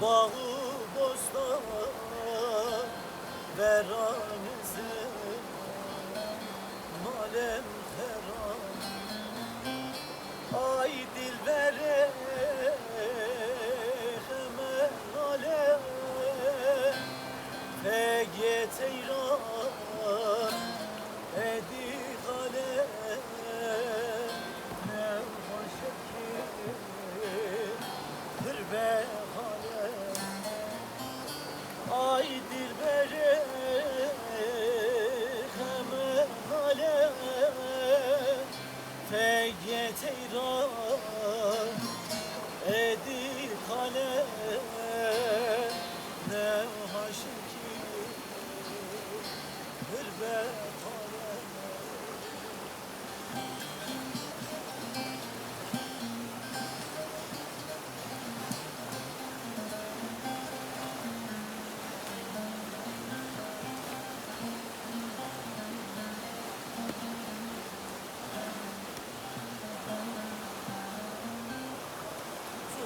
Bağı bostan veranesi, malem teran. Ay dilbere hemen alem, fege teyran edi kalem. Ne hoş ki hırbe halem. Ay dilbere hemen alem, fege teyran edi kalem. Ne hoş ki hırbe halem.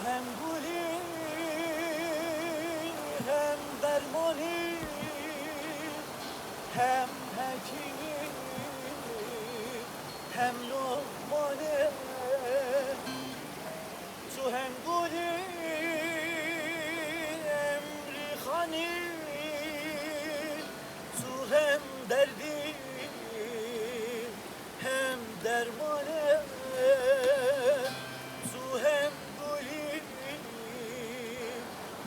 Hem gülü hem dermanı, hem hekimi hem lokmanı. Su hem gülü emri hani, su hem derdi hem dermanı. Su hem gülü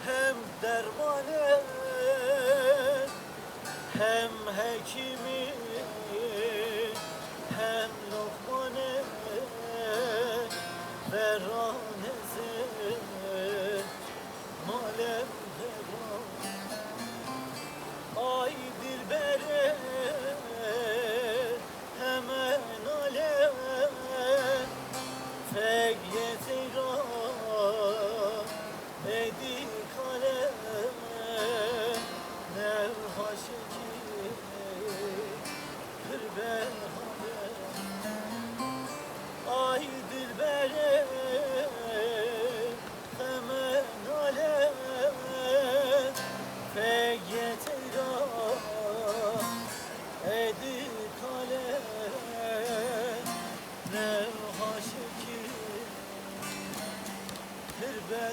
hem dermanı, hem hekimi hem lokmanı. Veranesi malem teran. Ay dilbere hemen alem, fege teyran edi kalem. Ne hoş ki hırbe halem. Ay dilbere hemen alem, fege teyran edi kalem. Ne hoş ki hırbe